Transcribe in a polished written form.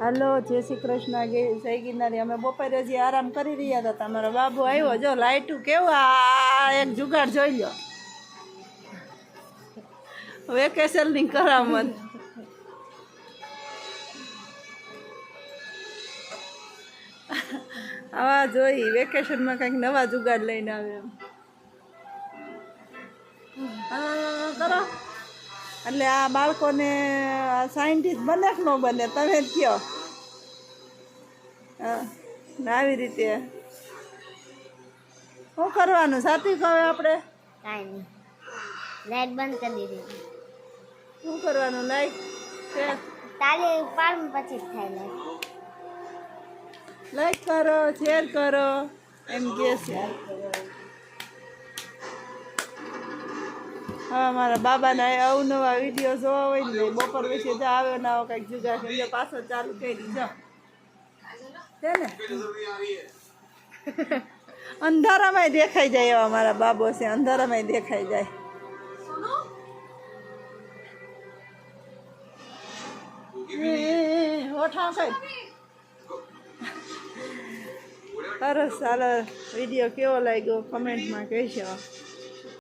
હાલો જય શ્રી કૃષ્ણ જય ગિરનારી. અમે બપોરે હજી આરામ કરી રહ્યા હતા. તમારો બાબુ આવ્યો. જો લાઈટું કેવું આ એક જુગાડ જોઈ લો. વેકેશનની કરામત. આવા જોઈ વેકેશનમાં કંઈક નવા જુગાડ લઈને આવે એમ કરો. એટલે આ બાળકોને સાયન્ટિસ્ટ બને કે ન બને તમે જ કહો. હા આવી રીતે શું કરવાનું સાથી કહે આપણે કાંઈ નહીં, લાઈટ બંધ કરી દીધી. શું કરવાનું લાઈટ છે તાળી પાડું પછી જ થાય લાઈક કરો શેર કરો એમ કે છે. હા મારા બાબાના અવનવા વિડીયો જોવા હોય ને બપોર વિશે જો આવે ના આવે કંઈક જુદા સમજો પાછો ચાલુ કરી જો છે ને અંધારામાં દેખાઈ જાય એવા મારા બાબો છે. અંધારામાં દેખાઈ જાય. ઓઠા કઈ સરસ ચાલો વિડીયો કેવો લાગ્યો કમેન્ટમાં કહેજો.